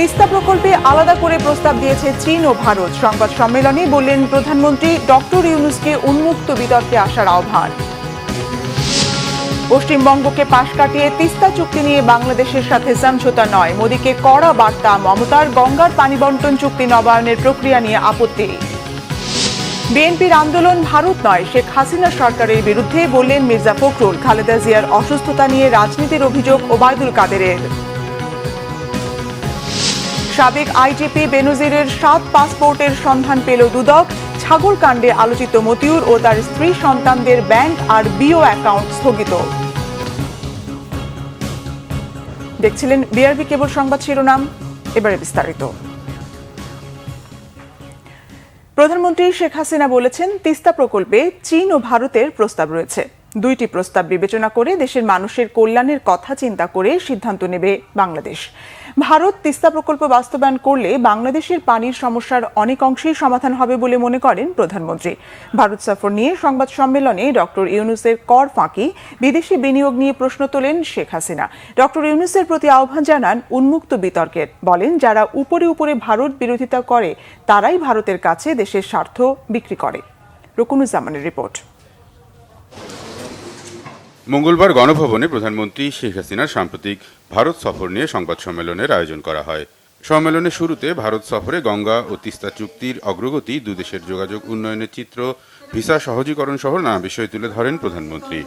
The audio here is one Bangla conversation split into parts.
তিস্তা প্রকল্পে আলাদা করে প্রস্তাব দিয়েছে চীন ও ভারত। সংবাদ সম্মেলনে বললেন প্রধানমন্ত্রী, ডক্টর ইউনূসকে উন্মুক্ত বিতর্কে আসার আহ্বান। পশ্চিমবঙ্গকে পাশ কাটিয়ে তিস্তা চুক্তি নিয়ে বাংলাদেশের সাথে সমঝোতা নয়, মোদীকে কড়া বার্তা মমতার। গঙ্গার পানি বন্টন চুক্তি নবায়নের প্রক্রিয়া নিয়ে আপত্তি। বিএনপির আন্দোলন ভারত নয়, শেখ হাসিনা সরকারের বিরুদ্ধে, বললেন মির্জা ফখরুল। খালেদা জিয়ার অসুস্থতা নিয়ে রাজনীতির অভিযোগ ওবায়দুল কাদেরের। সাবেক আইজিপি বেনজিরের 7 পাসপোর্টের সন্ধান পেল দুদক। ছাগলকাণ্ডে আলোচিত মতিউর ও তার স্ত্রী সন্তানদের ব্যাংক আর বিও অ্যাকাউন্ট স্থগিত। দেখছিলেন বিআরবি কেবল সংবাদ শিরোনাম, এবারে বিস্তারিত। প্রধানমন্ত্রী শেখ হাসিনা বলেছেন, তিস্তা প্রকল্পে চীন ও ভারতের প্রস্তাব রয়েছে। দুইটি প্রস্তাব বিবেচনা করে দেশের মানুষের কল্যাণের কথা চিন্তা করে সিদ্ধান্ত নেবে বাংলাদেশ। ভারত তিস্তা প্রকল্প বাস্তবায়ন করলে বাংলাদেশের পানির সমস্যার অনেক অংশেই সমাধান হবে বলে মনে করেন প্রধানমন্ত্রী। ভারত সফর নিয়ে সংবাদ সম্মেলনে ডক্টর ইউনূসের কর ফাঁকি, বিদেশি বিনিয়োগ নিয়ে প্রশ্ন তোলেন শেখ হাসিনা। ডক্টর ইউনূসের প্রতি আহ্বান জানান উন্মুক্ত বিতর্কের। বলেন, যারা উপরে উপরে ভারত বিরোধিতা করে তারাই ভারতের কাছে দেশের স্বার্থ বিক্রি করে। রকুনুজ্জামানের রিপোর্ট। মঙ্গলবার গণভবনে প্রধানমন্ত্রী শেখ হাসিনার সাম্প্রতিক ভারত সফর নিয়ে সংবাদ সম্মেলনের আয়োজন করা হয়। সম্মেলনের শুরুতে ভারত সফরে গঙ্গা ও তিস্তা চুক্তির অগ্রগতি, দুদেশের যোগাযোগ উন্নয়নের চিত্র, ভিসা সহজীকরণ সহ নানা বিষয় তুলে ধরেন প্রধানমন্ত্রী।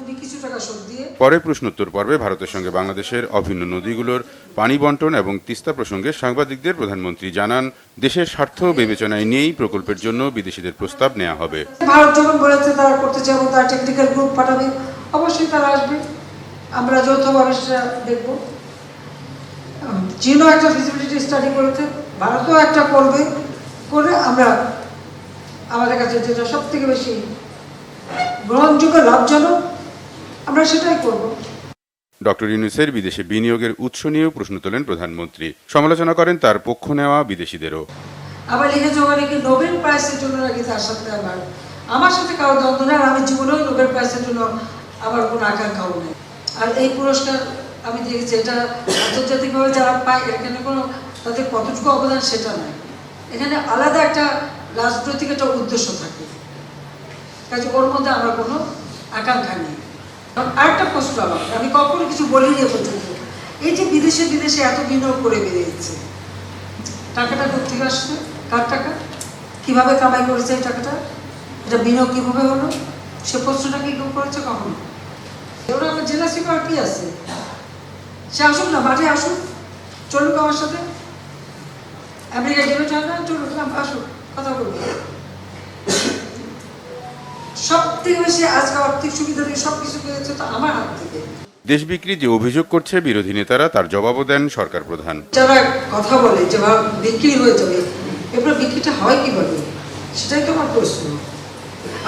পরে প্রশ্নোত্তর পর্বে ভারতের সঙ্গে বাংলাদেশের অভিন্ন নদীগুলোর পানি বন্টন এবং তিস্তা প্রসঙ্গে সাংবাদিকদের প্রধানমন্ত্রী জানান, দেশের স্বার্থ বিবেচনায় নিয়েই প্রকল্পের জন্য বিদেশিদের প্রস্তাব নেওয়া হবে। ভারত যখন বলেছে তারা করতে চাইবো, তারা টেকনিক্যাল গ্রুপ পাঠাবে, অবশ্যই তারা আসবে, আমরা যৌথভাবে সেটা দেখব। চীনও একটা ফিজিবিলিটি স্টাডি করেছে, ভারতও একটা করবে, করে আমরা আমাদের কাছে যেটা সব থেকে বেশি গ্রহণযোগ্য, লাভজনক, আমরা সেটাই করব। ডক্টর ইউনূসের বিদেশে বিনিয়োগের উৎস নিয়েও প্রশ্ন তোলেন প্রধানমন্ত্রী। সমালোচনা করেন তার পক্ষ নেওয়া বিদেশিদেরও। আবার লিখেছে ওখানে কি নোবেল প্রাইজের জন্য নাকি তার সাথে আমার সাথে কারো দ্বন্দ্ব নেই, আর আমি জীবনেও নোবেল প্রাইজের জন্য আমার কোনো আকাঙ্ক্ষাও নেই। আর এই পুরস্কার আমি দেখেছি, এটা আন্তর্জাতিকভাবে যারা পায় এখানে কোনো তাদের কতটুকু অবদান সেটা নয়, এখানে আলাদা একটা রাজনৈতিক একটা উদ্দেশ্য থাকে, কাজে ওর মধ্যে আমার কোনো আকাঙ্ক্ষা নেই। আরেকটা প্রশ্ন আমি কখনো কিছু বলিনি পর্যন্ত, এই যে বিদেশে এত বিনিয়োগ করে বেরিয়েছে, টাকাটা কোথেকে আসছে, কার টাকা, কিভাবে কামাই করেছে এই টাকাটা, এটা বিনিয়োগ কিভাবে হলো, সে প্রশ্নটা কি কেউ করেছে কখনো? ওরা আমার জেলাসি করার কি আছে? সে আসুক না, মাঠে আসুক, চলুক আমার সাথে, আমেরিকা গেলে চায় না, চলুক না, আসুক, কথা বলবো। সব থেকে বেশি আজকে আর্থিক সুবিধা দিয়ে সবকিছু পেয়েছে তো আমার হাত থেকে। দেশ বিক্রি যে অভিযোগ করছে বিরোধী নেতারা, তার জবাবও দেন সরকার প্রধান। যারা কথা বলে যে বিক্রি হয়ে যাবে, এবার বিক্রিটা হয় কিভাবে, সেটাই তো আমার প্রশ্ন।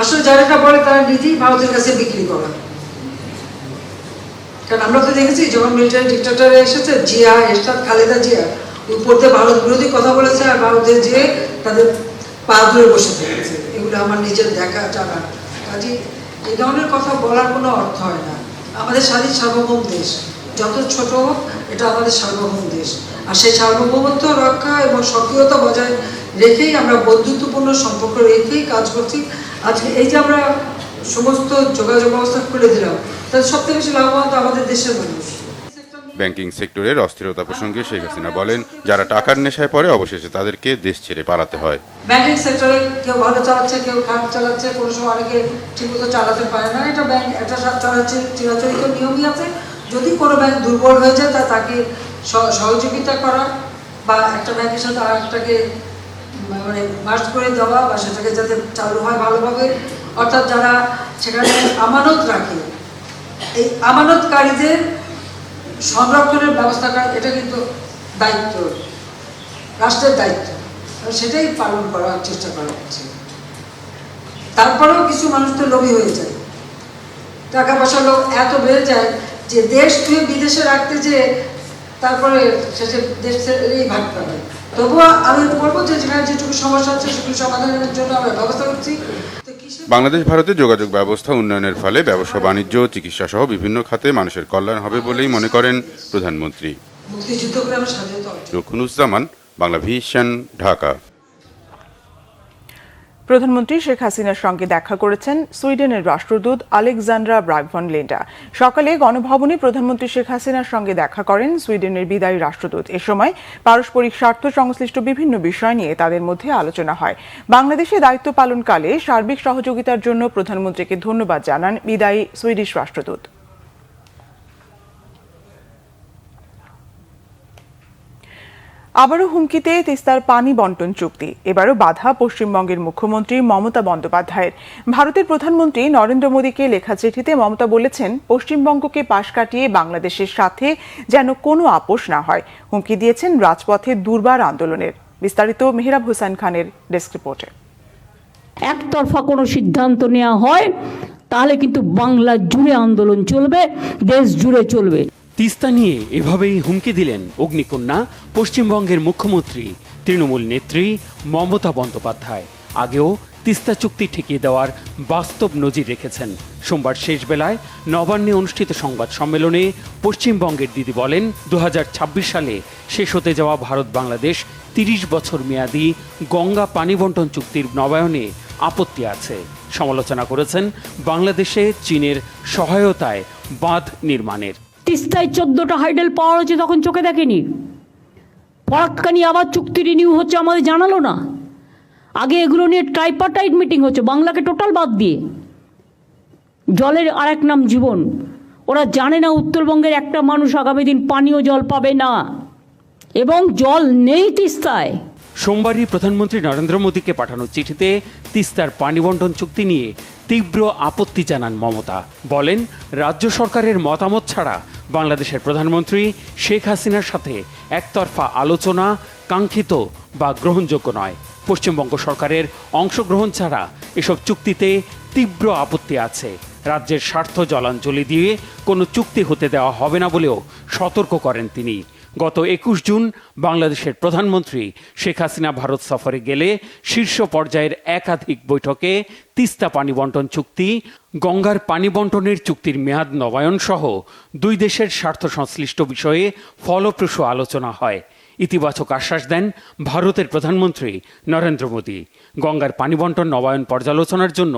আসলে যারা এটা বলে তারা নিজেই ভারতের কাছে বিক্রি করা। কারণ আমরা তো দেখেছি যখন মিলিটারি ডিক্টেটর এসেছে, জিয়া, এরশাদ, খালেদা জিয়া উপরতে ভারত বিরোধী কথা বলেছে, আর ভারতের যে তাদের পা ধরে বসে থেকেছে। এগুলো আমার নিজের দেখা জানা। কাজে এই ধরনের কথা বলার কোনো অর্থ হয় না। আমাদের স্বাধীন সার্বভৌম দেশ, যত ছোট হোক, এটা আমাদের সার্বভৌম দেশ, আর সেই সার্বভৌমত্ব রক্ষা এবং সক্রিয়তা বজায় রেখেই আমরা বন্ধুত্বপূর্ণ সম্পর্ক রেখেই কাজ করছি। আজকে এই যে আমরা সমস্ত যোগাযোগ ব্যবস্থা খুলে দিলাম, তাদের সবথেকে বেশি লাভবান আমাদের দেশের মানুষ। ব্যাংকিং সেক্টরের অস্থিরতা প্রসঙ্গে শেখ হাসিনা বলেন, যারা টাকার নেশায় পড়ে অবশেষে তাদেরকে দেশ ছেড়ে পালাতে হয়। ব্যাংকিং সেক্টরে কেউ ভালো চালাচ্ছে, কেউ খারাপ চালাচ্ছে, কোনো সময় অনেকে ঠিকমতো চালাতে পারে না। এটা ব্যাংক একটা চালাচ্ছে, চিরাচরিত নিয়মই আছে। যদি কোনো ব্যাংক দুর্বল হয়ে যায় তাকে সহযোগিতা করা, বা একটা ব্যাংকের সাথে আর একটাকে মানে মার্জ করে দেওয়া, বা সেটাকে যাতে চালু হয় ভালোভাবে। অর্থাৎ যারা সেখানে আমানত রাখে, এই আমানতকারীদের সংরক্ষণের ব্যবস্থা করা, এটা কিন্তু দায়িত্ব, রাষ্ট্রের দায়িত্ব, সেটাই পালন করার চেষ্টা করা হচ্ছে। তারপরেও কিছু মানুষ তো লোভী হয়ে যায়, টাকা পয়সা লোক এত বেড়ে যায় যে দেশ থেকে বিদেশে রাখতে যে তারপরে শেষে দেশেরই ভাগতে হয়। তবুও আমি বলবো যে যেখানে যেটুকু সমস্যা হচ্ছে সেগুলো সমাধানের জন্য আমরা ব্যবস্থা করছি। বাংলাদেশ ভারতের যোগাযোগ ব্যবস্থা উন্নয়নের ফলে ব্যবসা বাণিজ্য, চিকিৎসা সহ বিভিন্ন খাতে মানুষের কল্যাণ হবে বলেই মনে করেন প্রধানমন্ত্রী। মুক্তিযুদ্ধ করে আমরা স্বাধীনতা অর্জন। রুকনুজ্জামান, বাংলা ভিশন, ঢাকা। প্রধানমন্ত্রী শেখ হাসিনার সঙ্গে দেখা করেছেন সুইডেনের রাষ্ট্রদূত আলেকজান্ড্রা ব্রাগ ভন লিন্ডা। সকালে গণভবনে প্রধানমন্ত্রী শেখ হাসিনার সঙ্গে দেখা করেন সুইডেনের বিদায়ী রাষ্ট্রদূত। এ সময় পারস্পরিক স্বার্থ সংশ্লিষ্ট বিভিন্ন বিষয় নিয়ে তাদের মধ্যে আলোচনা হয়। বাংলাদেশে দায়িত্ব পালনকালে সার্বিক সহযোগিতার জন্য প্রধানমন্ত্রীকে ধন্যবাদ জানান বিদায়ী সুইডিশ রাষ্ট্রদূত। আবারও হুমকিতে তিস্তার পানি বন্টন চুক্তি। এবারও বাধা পশ্চিমবঙ্গের মুখ্যমন্ত্রী মমতা বন্দ্যোপাধ্যায়ের। ভারতের প্রধানমন্ত্রী নরেন্দ্র মোদীকে লেখা চিঠিতে মমতা বলেছেন, পশ্চিমবঙ্গকে পাশ কাটিয়ে বাংলাদেশের সাথে যেন কোনো আপোষ না হয়। হুমকি দিয়েছেন রাজপথে দুর্বার আন্দোলনের। বিস্তারিত মেহরাব হোসেন খানের ডেস্ক রিপোর্টে। একতরফা কোনো সিদ্ধান্ত নেওয়া হয় তাহলে কিন্তু বাংলা জুড়ে আন্দোলন চলবে, দেশ জুড়ে চলবে। তিস্তা নিয়ে এভাবেই হুমকি দিলেন অগ্নিকন্যা পশ্চিমবঙ্গের মুখ্যমন্ত্রী তৃণমূল নেত্রী মমতা বন্দ্যোপাধ্যায়। আগেও তিস্তা চুক্তি ঠেকিয়ে দেওয়ার বাস্তব নজির রেখেছেন। সোমবার শেষ বেলায় নবান্নে অনুষ্ঠিত সংবাদ সম্মেলনে পশ্চিমবঙ্গের দিদি বলেন, 2026 সালে শেষ হতে যাওয়া ভারত বাংলাদেশ 30 বছর মেয়াদী গঙ্গা পানি বন্টন চুক্তির নবায়নে আপত্তি আছে। সমালোচনা করেছেন বাংলাদেশে চীনের সহায়তায় বাঁধ নির্মাণের। তিস্তায় 14টা হাইডেল পাওয়ার হচ্ছে, তখন চোখে দেখেনি। ফরাক্কানি আবার চুক্তি রিনিউ হচ্ছে, আমাদের জানালো না। আগে এগুলো নিয়ে ট্রাইপার্টাইট মিটিং হচ্ছে, বাংলাকে টোটাল বাদ দিয়ে। জলের আরেক নাম জীবন। ওরা জানে না উত্তরবঙ্গের একটা মানুষ আগামী দিন পানীয় জল পাবে না, এবং জল নেই তিস্তায়। সোমবারই প্রধানমন্ত্রী নরেন্দ্র মোদীকে পাঠানো চিঠিতে তিস্তার পানি বন্টন চুক্তি নিয়ে তীব্র আপত্তি জানান মমতা। বলেন, রাজ্য সরকারের মতামত ছাড়া বাংলাদেশের প্রধানমন্ত্রী শেখ হাসিনার সাথে একতরফা আলোচনা কাঙ্ক্ষিত বা গ্রহণযোগ্য নয়। পশ্চিমবঙ্গ সরকারের অংশগ্রহণ ছাড়া এসব চুক্তিতে তীব্র আপত্তি আছে। রাজ্যের স্বার্থ জলাঞ্জলি দিয়ে কোনো চুক্তি হতে দেওয়া হবে না বলেও সতর্ক করেন তিনি। গত 21 জুন বাংলাদেশের প্রধানমন্ত্রী শেখ হাসিনা ভারত সফরে গেলে শীর্ষ পর্যায়ের একাধিক বৈঠকে তিস্তা পানি বন্টন চুক্তি, গঙ্গার পানি বন্টনের চুক্তির মেয়াদ নবায়ন সহ দুই দেশের স্বার্থ সংশ্লিষ্ট বিষয়ে ফলপ্রসূ আলোচনা হয়। ইতিবাচক আশ্বাস দেন ভারতের প্রধানমন্ত্রী নরেন্দ্র মোদী। গঙ্গার পানি বন্টন নবায়ন পর্যালোচনার জন্য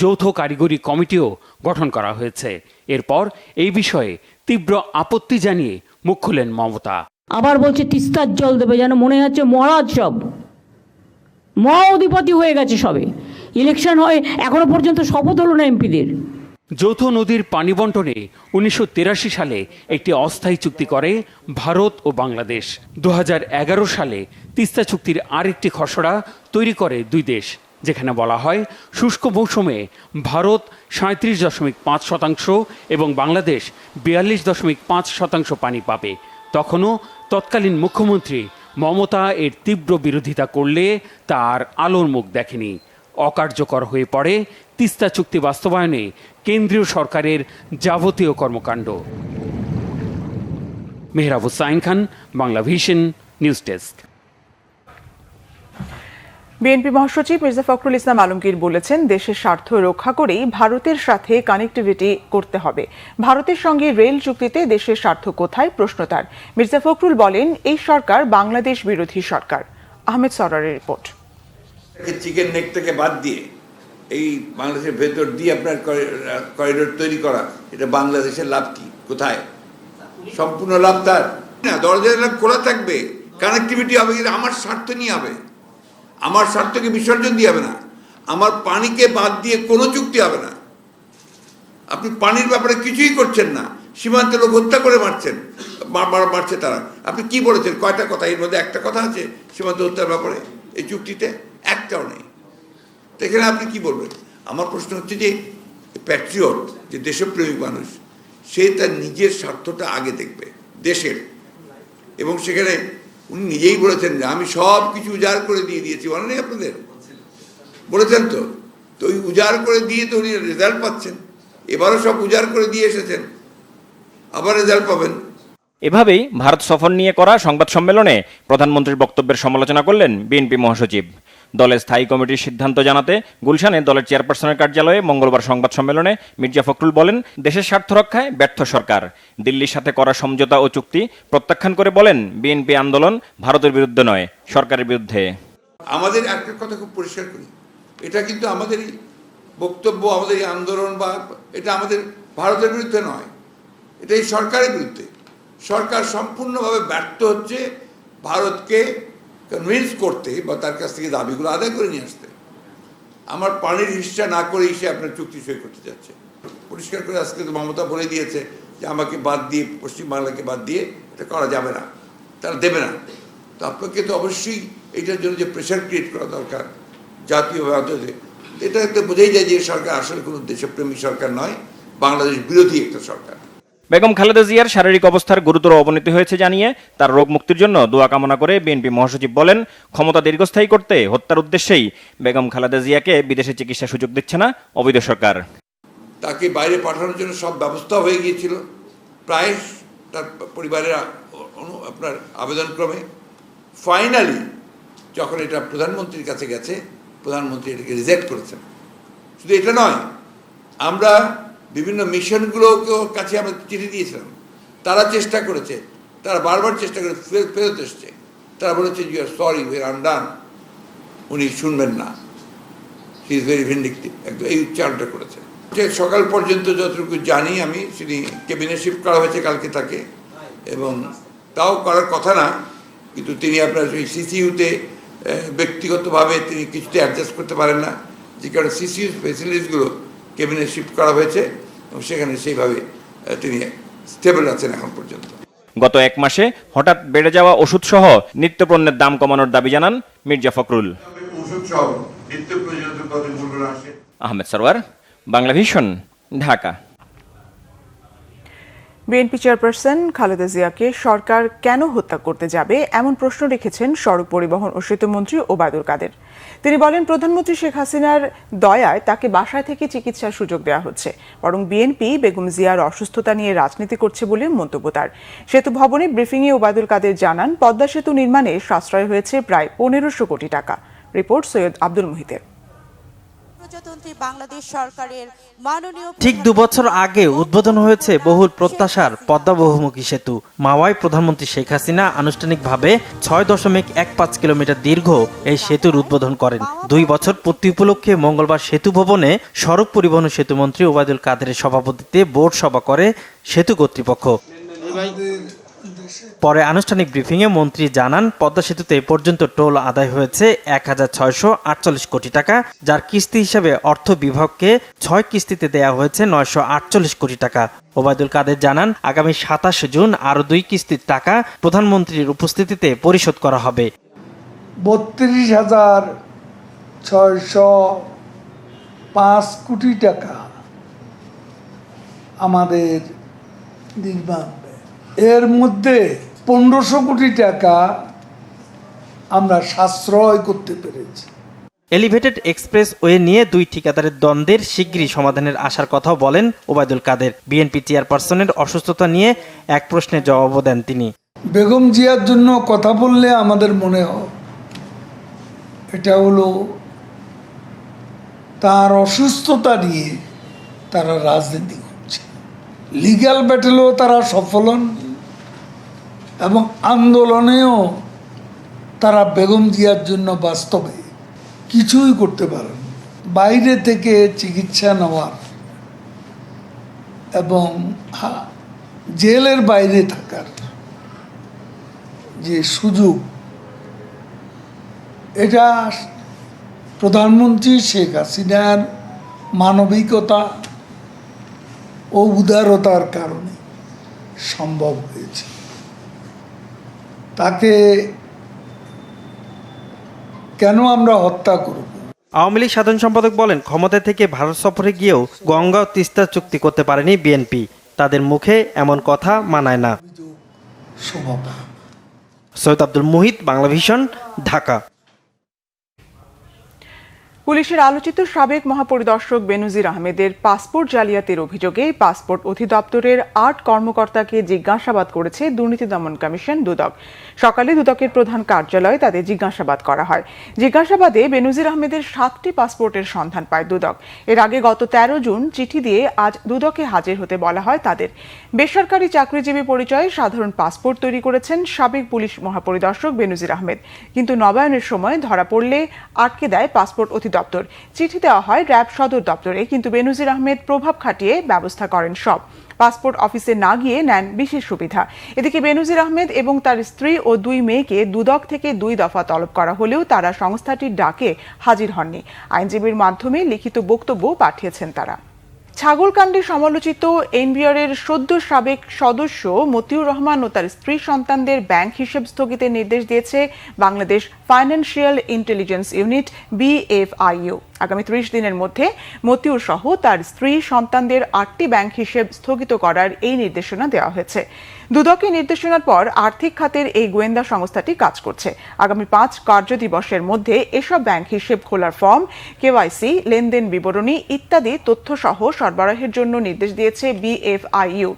যৌথ কারিগরি কমিটিও গঠন করা হয়েছে। এরপর এই বিষয়ে তীব্র আপত্তি জানিয়ে মুখ খুলেন মমতা। আবার বলছে তিস্তার জল দেবে, যেন মনে হচ্ছে মহারাজ সব মহা অধিপতি হয়ে গেছে। সবে ইলেকশন হয়, এখনো পর্যন্ত শপথ হলো না এমপিদের। যৌথ নদীর পানি বন্টনে 1983 সালে একটি অস্থায়ী চুক্তি করে ভারত ও বাংলাদেশ। 2011 সালে তিস্তা চুক্তির আরেকটি খসড়া তৈরি করে দুই দেশ, যেখানে বলা হয় শুষ্ক মৌসুমে ভারত 37.5% এবং বাংলাদেশ 42.5% পানি পাবে। তখনও তৎকালীন মুখ্যমন্ত্রী মমতা এর তীব্র বিরোধিতা করলে তার আলোর মুখ দেখেনি। অকার্যকর হয়ে পড়ে তিস্তা চুক্তি বাস্তবায়নে কেন্দ্রীয় সরকারের যাবতীয় কর্মকাণ্ড। Mehrab Hossain Khan, Bangla vision, news desk. BNP মহাসচিব মির্জা ফখরুল ইসলাম আলমগীর বলেছেন, দেশের স্বার্থ রক্ষা করেই ভারতের সাথে কানেক্টিভিটি করতে হবে। ভারতের সঙ্গে রেল চুক্তিতে দেশের স্বার্থ কোথায়, প্রশ্ন তার। মির্জা ফখরুল বলেন, এই সরকার বাংলাদেশ বিরোধী সরকার। আহমেদ সরারের রিপোর্ট। চিকেন নেক থেকে বাদ দিয়ে এই বাংলাদেশের ভেতর দিয়ে আপনার করিডোর তৈরি করা, এটা বাংলাদেশের লাভ কি, কোথায়? সম্পূর্ণ লাভ তার না। দরজা খোলা থাকবে, কানেক্টিভিটি হবে, কিন্তু আমার স্বার্থ নিয়ে হবে। আমার স্বার্থকে বিসর্জন দিয়ে হবে না। আমার পানিকে বাদ দিয়ে কোনো চুক্তি হবে না। আপনি পানির ব্যাপারে কিছুই করছেন না, সীমান্তে লোক হত্যা করে মারছেন, মারছে তারা। আপনি কি বলেছেন? কয়টা কথা? এর মধ্যে একটা কথা আছে সীমান্ত হত্যার ব্যাপারে এই চুক্তিতে? একটাও নেই। তো এখানে আপনি কি বলবেন? আমার প্রশ্ন হচ্ছে যে প্যাট্রিয়ট, যে দেশপ্রেমিক মানুষ, সে তার নিজের স্বার্থটা আগে দেখবে, দেশের। এবং সেখানে উনি নিজেই বলেছেন যে আমি সব কিছু উজাড় করে দিয়ে দিয়েছি, মনে নেই আপনাদের? বলেছেন তো। তো ওই উজাড় করে দিয়ে তো উনি রেজাল্ট পাচ্ছেন। এবারও সব উজাড় করে দিয়ে এসেছেন, আবার রেজাল্ট পাবেন। এভাবেই ভারত সফর নিয়ে করা সংবাদ সম্মেলনে প্রধানমন্ত্রীর বক্তব্যের সমালোচনা করলেন বিএনপি মহাসচিব। দলের স্থায়ী কমিটির সিদ্ধান্ত জানাতে গুলশানে দলের চেয়ারপারসনের কার্যালয়ে মঙ্গলবার সংবাদ সম্মেলনে মির্জা ফখরুল বলেন, দেশের স্বার্থ রক্ষায় ব্যর্থ সরকার। দিল্লির সাথে করা সমঝোতা ও চুক্তি প্রত্যাখ্যান করে বলেন, বিএনপি আন্দোলন ভারতের বিরুদ্ধে নয়, সরকারের বিরুদ্ধে। আমাদের একটা কথা খুব পরিষ্কার করি, এটা কিন্তু আমাদেরই বক্তব্য, আমাদের এই আন্দোলন বা এটা আমাদের ভারতের বিরুদ্ধে নয়, এটা এই সরকারের বিরুদ্ধে। সরকার সম্পূর্ণভাবে ব্যর্থ হচ্ছে ভারতকে কনভিন্স করতে বা তার কাছ থেকে দাবিগুলো আদায় করে নিয়ে আসতে। আমার পানির হিস্সা না করেই সে আপনার চুক্তি সই করতে যাচ্ছে। পরিষ্কার করে আজকে তো মমতা বলে দিয়েছে যে আমাকে বাদ দিয়ে, পশ্চিমবাংলাকে বাদ দিয়ে এটা করা যাবে না, তারা দেবে না। তো আপনাকে তো অবশ্যই এইটার জন্য যে প্রেশার ক্রিয়েট করা দরকার জাতীয়ভাবে, এটা তো বোঝাই যায় যে সরকার আসলে কোনো দেশপ্রেমী সরকার নয়, বাংলাদেশ বিরোধী একটা সরকার। বেগম খালেদা জিয়ার শারীরিক অবস্থার গুরুতর অবনতি হয়েছে জানিয়ে তার রোগ মুক্তির জন্য দোয়া কামনা করে বিএনপি মহাসচিব বলেন, ক্ষমতা দীর্ঘস্থায়ী করতে হত্যার উদ্দেশ্যেই বেগম খালেদা জিয়াকে বিদেশে চিকিৎসার সুযোগ দিচ্ছে না অবৈধ সরকার। তাকে বাইরে পাঠানোর জন্য সব ব্যবস্থা হয়ে গিয়েছিল, প্রায় তার পরিবারের আপনার আবেদনক্রমে। ফাইনালি যখন এটা প্রধানমন্ত্রীর কাছে গেছে, প্রধানমন্ত্রী এটাকে রিজেক্ট করেছেন। শুধু এটা নয়, আমরা বিভিন্ন মিশনগুলোকেও কাছে আমরা চিঠি দিয়েছিলাম, তারা চেষ্টা করেছে, তারা বারবার চেষ্টা করে ফেরত এসছে। তারা বলেছে you are sorry, we are undone. উনি শুনবেন না, হি ইজ ভেরি ভিন্ডিকটিভ, একদম এই উচ্চারণটা করেছে। সকাল পর্যন্ত যতটুকু জানি আমি, তিনি ক্যাবিনেট শিফট করা হয়েছে কালকে তাকে, এবং তাও করার কথা না, কিন্তু তিনি আপনার ওই সিসিইউতে ব্যক্তিগতভাবে তিনি কিছুতে অ্যাডজাস্ট করতে পারেন না, যে কারণে সিসিইউ ফেসিলিটিসগুলো ক্যাবিনেট শিফট করা হয়েছে এবং সেখানে সেইভাবে তিনি স্টেবল আছেন এখন পর্যন্ত। গত এক মাসে হঠাৎ বেড়ে যাওয়া ওষুধ সহ নিত্যপণ্যের দাম কমানোর দাবি জানান Mirza Fakhrul. Ahmed Sarwar, Bangla vision, Dhaka. BNP chairperson Khaleda জিয়াকে সরকার কেন হত্যা করতে যাবে এমন প্রশ্ন রেখেছেন সড়ক পরিবহন ও সেতুমন্ত্রী ওবায়দুল কাদের। তিনি বলেন, প্রধানমন্ত্রী শেখ হাসিনার দয়ায় তাকে বাসায় থেকে চিকিৎসার সুযোগ দেওয়া হচ্ছে, বরং বিএনপি বেগম জিয়ার অসুস্থতা নিয়ে রাজনীতি করছে বলে মন্তব্য তার। সেতু ভবনে ব্রিফিংয়ে ওবায়দুল কাদের জানান, পদ্মা সেতু নির্মাণে সাশ্রয় হয়েছে প্রায় ১৫০০ কোটি টাকা। রিপোর্ট সৈয়দ আব্দুল মুহিতের। ঠিক ২ বছর আগে উদ্বোধন হয়েছে বহুল প্রত্যাশার পদ্মা বহুমুখী সেতু। মাওয়ায় প্রধানমন্ত্রী শেখ হাসিনা আনুষ্ঠানিকভাবে ৬.১৫ কিলোমিটার দীর্ঘ এই সেতুর উদ্বোধন করেন। ২ বছর পূর্তি উপলক্ষে মঙ্গলবার সেতু ভবনে সড়ক পরিবহন ও সেতুমন্ত্রী ওবায়দুল কাদেরের সভাপতিত্বে বোর্ড সভা করে সেতু কর্তৃপক্ষ। পরে আনুষ্ঠানিক ব্রিফিংয়ে মন্ত্রী জানান, পদ্মা সেতুতে এ পর্যন্ত টোল আদায় হয়েছে ১,৬৪৮ কোটি টাকা, যার কিস্তি হিসেবে অর্থ বিভাগকে ৬ কিস্তিতে দেয়া হয়েছে ৯৪৮ কোটি টাকা। ওবায়দুল কাদের জানান, আগামী ২৭ জুন আরও ২ কিস্তির টাকা প্রধানমন্ত্রীর উপস্থিতিতে পরিশোধ করা হবে। ৩২,৬০৫ কোটি টাকা আমাদের নির্মাণ, এর মধ্যে ১৫০০ কোটি টাকা আমরা সাশ্রয় করতে পেরেছি। এলিভেটেড এক্সপ্রেস ওয়ে নিয়ে ২ ঠিকাদারের দ্বন্দ্বের শিগগিরই সমাধানের আশার কথাও বলেন ওবায়দুল কাদের। বিএনপি চেয়ারপারসনের অসুস্থতা নিয়ে এক প্রশ্নের জবাবও দেন তিনি। বেগম জিয়ার জন্য কথা বললে আমাদের মনে হয় এটা হলো তার অসুস্থতা নিয়ে তারা রাজনীতি করছে। লিগ্যাল ব্যাটেলেও তারা সফল হন এবং আন্দোলনেও তারা বেগম জিয়ার জন্য বাস্তবে কিছুই করতে পারেন। বাইরে থেকে চিকিৎসা নেওয়ার এবং জেলের বাইরে থাকার যে সুযোগ, এটা প্রধানমন্ত্রী শেখ হাসিনার মানবিকতা ও উদারতার কারণে সম্ভব হয়েছে। তাকে কেন আমরা হত্যা করব? আওয়ামী লীগ সাধারণ সম্পাদক বলেন, ক্ষমতা থেকে ভারত সফরে গিয়েও গঙ্গা ও তিস্তা চুক্তি করতে পারেনি বিএনপি। তাদের মুখে এমন কথা মানায় না। সৈয়দ আব্দুল মুহিত, বাংলা ভিশন, ঢাকা। পুলিশের আলোচিত সাবেক মহাপরিদর্শক বেনজির আহমেদের পাসপোর্ট জালিয়াতির অভিযোগে পাসপোর্ট অধিদপ্তরের ৮ কর্মকর্তাকে জিজ্ঞাসাবাদ করেছে দুর্নীতি দমন কমিশন দুদক। সকালে দুদকের প্রধান কার্যালয়ে তাদের জিজ্ঞাসাবাদ করা হয়। জিজ্ঞাসাবাদে বেনজির আহমেদের 7টি পাসপোর্টের সন্ধান পায় দুদক। এর আগে গত 13 জুন চিঠি দিয়ে আজ দুদকে হাজির হতে বলা হয় তাদের। বেসরকারি চাকরিজীবী পরিচয়ে সাধারণ পাসপোর্ট তৈরি করেছেন সাবেক পুলিশ মহাপরিদর্শক বেনজির আহমেদ, কিন্তু নবায়নের সময় ধরা পড়লে আটকে দেয় পাসপোর্ট দপ্তর। চিঠি দেওয়া হয় র্যাব সদর দপ্তরে, কিন্তু বেনজির আহমেদ প্রভাব খাটিয়ে ব্যবস্থা করেন সব। পাসপোর্ট অফিসে না গিয়ে নেন বিশেষ সুবিধা। এদিকে বেনজির আহমেদ এবং তার স্ত্রী ও 2 মেয়েকে দুদক থেকে 2 দফা তলব করা হলেও তারা সংস্থাটির ডাকে হাজির হননি। আইনজীবীর মাধ্যমে লিখিত বক্তব্য পাঠিয়েছেন তারা। ছাগলকাণ্ডে সমালোচিত এনবিআরের সদ্য সাবেক সদস্য মতিউর রহমান ও তার স্ত্রী সন্তানদের ব্যাংক হিসেব স্থগিতের নির্দেশ দিয়েছে Bangladesh financial intelligence unit BFIU। আগামী 30 দিনের মধ্যে মতিউর সহ তার স্ত্রী সন্তানদের 8টি ব্যাংক হিসেব স্থগিত করার এই নির্দেশনা দেওয়া হয়েছে। দুদকের নির্দেশনার পর আর্থিক খাতের এই গোয়েন্দা সংস্থাটি কাজ করছে। আগামী 5 কার্যদিবসের মধ্যে এসব ব্যাংক হিসেব খোলার ফর্ম, KYC, লেনদেন বিবরণী ইত্যাদি তথ্য সহ সরবরাহের জন্য নির্দেশ দিয়েছে BFIU।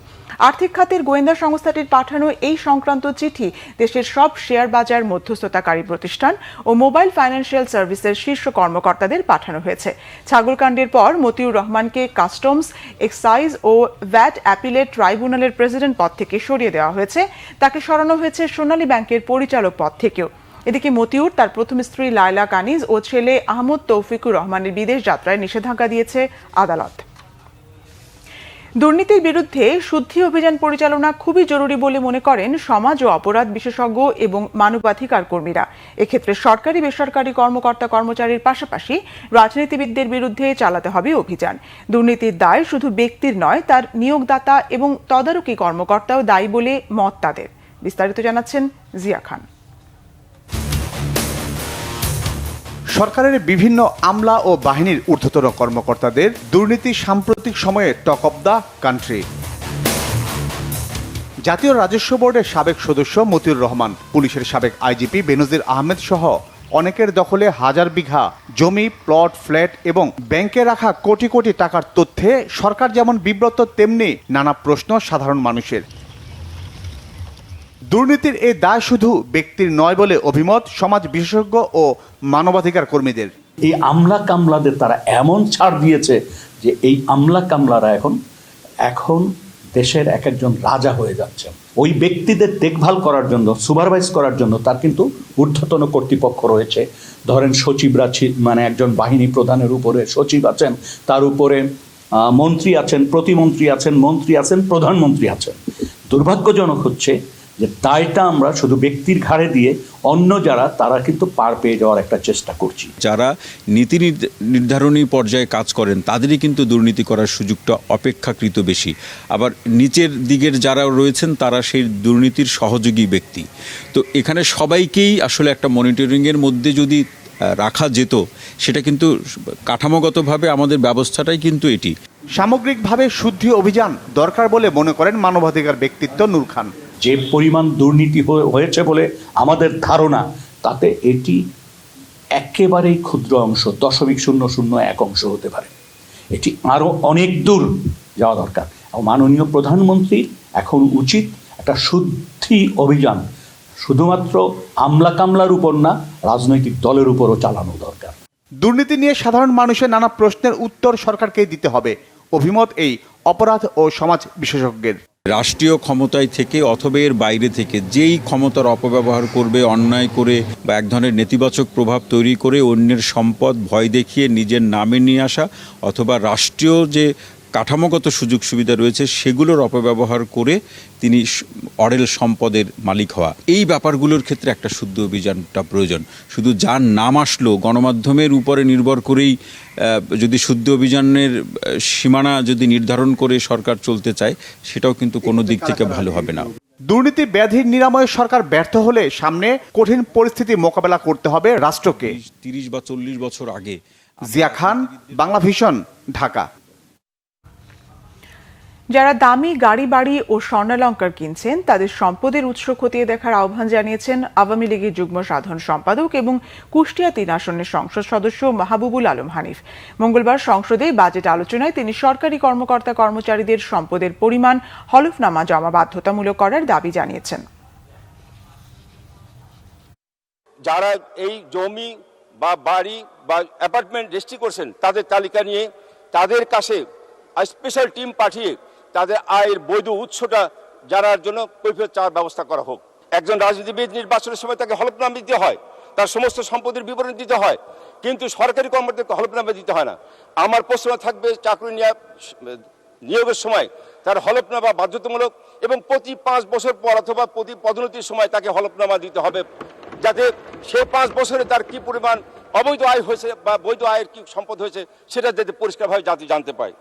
আর্থিক খাতের গোয়েন্দা সংস্থাটির পাঠানো এই সংক্রান্ত চিঠি দেশের সব শেয়ার বাজার মধ্যস্থতাকারী প্রতিষ্ঠান ও মোবাইল ফাইন্যান্সিয়াল সার্ভিসের শীর্ষ কর্মকর্তাদের পাঠানো হয়েছে। ছাগলকাণ্ডের পর মতিউর রহমানকে কাস্টমস, এক্সাইজ ও ভ্যাট অ্যাপিলেট ট্রাইব্যুনালের প্রেসিডেন্ট পদ থেকে সরিয়ে দেওয়া হয়েছে। তাকে সরানো হয়েছে সোনালী ব্যাংকের পরিচালক পদ থেকেও। এদিকে মতিউর, তার প্রথম স্ত্রী লায়লা কানিজ ও ছেলে আহমদ তৌফিকুর রহমানের বিদেশ যাত্রায় নিষেধাজ্ঞা দিয়েছে আদালত। দুর্নীতির বিরুদ্ধে শুদ্ধি অভিযান পরিচালনা খুবই জরুরি বলে মনে করেন সমাজ ও অপরাধ বিশেষজ্ঞ এবং মানবাধিকার কর্মীরা। এক্ষেত্রে সরকারি বেসরকারি কর্মকর্তা কর্মচারীর পাশাপাশি রাজনীতিবিদদের বিরুদ্ধে চালাতে হবে অভিযান। দুর্নীতির দায় শুধু ব্যক্তির নয়, তার নিয়োগদাতা এবং তদারকি কর্মকর্তাও দায়ী বলে মত তাদের। বিস্তারিত জানাচ্ছেন জিয়া খান। সরকারের বিভিন্ন আমলা ও বাহিনীর ঊর্ধ্বতন কর্মকর্তাদের দুর্নীতি সাম্প্রতিক সময়ে টক অব দ্য কান্ট্রি। জাতীয় রাজস্ব বোর্ডের সাবেক সদস্য মতিউর রহমান, পুলিশের সাবেক আইজিপি বেনজির আহমেদ সহ অনেকের দখলে হাজার বিঘা জমি, প্লট, ফ্ল্যাট এবং ব্যাংকে রাখা কোটি কোটি টাকার তথ্যে সরকার যেমন বিব্রত, তেমনি নানা প্রশ্ন সাধারণ মানুষের। দুর্নীতির এই দায় শুধু ব্যক্তির নয় বলে অভিমত সমাজ বিশেষজ্ঞ ও মানবাধিকার কর্মীদের। এই আমলা কামলাদের তারা এমন ছাড় দিয়েছে যে এই আমলা কামলারা এখন দেশের এক একজন রাজা হয়ে যাচ্ছে। ওই ব্যক্তিদের দেখভাল করার জন্য, সুপারভাইজ করার জন্য তার কিন্তু ঊর্ধ্বতন কর্তৃপক্ষ রয়েছে। ধরেন সচিবরা, মানে একজন বাহিনী প্রধানের উপরে সচিব আছেন, তার উপরে মন্ত্রী আছেন, প্রতিমন্ত্রী আছেন, মন্ত্রী আছেন, প্রধানমন্ত্রী আছেন। দুর্ভাগ্যজনক হচ্ছে যে দায়টা আমরা শুধু ব্যক্তির ঘাড়ে দিয়ে অন্য যারা তারা কিন্তু পার পেয়ে যাওয়ার একটা চেষ্টা করছি। যারা নীতি নির্ধারণী পর্যায়ে কাজ করেন তাদেরই কিন্তু দুর্নীতি করার সুযোগটা অপেক্ষাকৃত বেশি। আবার নিচের দিকের যারা রয়েছেন তারা সেই দুর্নীতির সহযোগী ব্যক্তি। তো এখানে সবাইকেই আসলে একটা মনিটরিংয়ের মধ্যে যদি রাখা যেত, সেটা কিন্তু কাঠামোগতভাবে আমাদের ব্যবস্থাটাই কিন্তু এটি। সামগ্রিকভাবে শুদ্ধি অভিযান দরকার বলে মনে করেন মানবাধিকার ব্যক্তিত্ব নূর খান। যে পরিমাণ দুর্নীতি হয়েছে বলে আমাদের ধারণা, তাতে এটি একেবারেই ক্ষুদ্র অংশ, 0.001 অংশ হতে পারে। এটি আরও অনেক দূর যাওয়া দরকার। মাননীয় প্রধানমন্ত্রীর এখন উচিত একটা শুদ্ধি অভিযান শুধুমাত্র আমলা কামলার উপর না, রাজনৈতিক দলের উপরও চালানো দরকার। দুর্নীতি নিয়ে সাধারণ মানুষের নানা প্রশ্নের উত্তর সরকারকেই দিতে হবে, অভিমত এই অপরাধ ও সমাজ বিশেষজ্ঞের। রাষ্ট্রীয় ক্ষমতায় থেকে অথবা এর বাইরে থেকে যেই ক্ষমতার অপব্যবহার করবে, অন্যায় করে বা এক ধরনের নেতিবাচক প্রভাব তৈরি করে অন্যের সম্পদ ভয় দেখিয়ে নিজের নামে নিয়ে আসা, অথবা রাষ্ট্রীয় যে কাঠামোগত সুযোগ সুবিধা রয়েছে সেগুলোর অপব্যবহার করে তিনি অঢেল সম্পদের মালিক হওয়া, এই ব্যাপারগুলোর ক্ষেত্রে একটা শুদ্ধ অভিযানটা প্রয়োজন। শুধু যার নাম আসলো গণমাধ্যমের উপরে নির্ভর করেই যদি শুদ্ধ অভিযানের সীমানা যদি নির্ধারণ করে সরকার চলতে চায়, সেটাও কিন্তু কোনো দিক থেকে ভালো হবে না। দুর্নীতি ব্যাধির নিরাময়ে সরকার ব্যর্থ হলে সামনে কঠিন পরিস্থিতি মোকাবেলা করতে হবে রাষ্ট্রকে। 30 বা 40 বছর আগে। জিয়া খান, বাংলা ভিশন, ঢাকা। যারা দামি গাড়ি বাড়ি ও স্বর্ণালংকার কিনছেন তাদের সম্পদের উৎস খতিয়ে দেখার আহ্বান জানিয়েছেন আওয়ামী লীগের যুগ্ম সাধারণ সম্পাদক এবং কুষ্টিয়া ৩ আসনের সংসদ সদস্য মাহবুবুল আলম হানিফ। মঙ্গলবার সংসদে বাজেট আলোচনায় তিনি সরকারি কর্মকর্তা কর্মচারীদের সম্পদের পরিমাণ হলফনামা জমা বাধ্যতামূলক করার দাবি জানিয়েছেন। যারা এই জমি বা বাড়ি বা অ্যাপার্টমেন্ট রেজিস্ট্রি করছেন তাদের তালিকা নিয়ে তাদের কাছে স্পেশাল টিম পাঠিয়ে তাদের আয়ের বৈধ উৎসটা জানার জন্য কৈফিয়ত চাওয়ার ব্যবস্থা করা হোক। একজন রাজনীতিবিদ নির্বাচনের সময় তাকে হলফনামা দিতে হয়, তার সমস্ত সম্পদের বিবরণ দিতে হয়, কিন্তু সরকারি কর্মকর্তাকে হলফনামা দিতে হয় না। আমার প্রশ্ন থাকবে চাকরি নিয়োগের সময় তার হলফনামা বাধ্যতামূলক এবং প্রতি 5 বছর পর অথবা প্রতি পদোন্নতির সময় তাকে হলফনামা দিতে হবে, যাতে সে 5 বছরে তার কি পরিমাণ অবৈধ আয় হয়েছে বা বৈধ আয়ের কি সম্পদ হয়েছে সেটা যাতে পরিষ্কারভাবে জাতি জানতে পায়।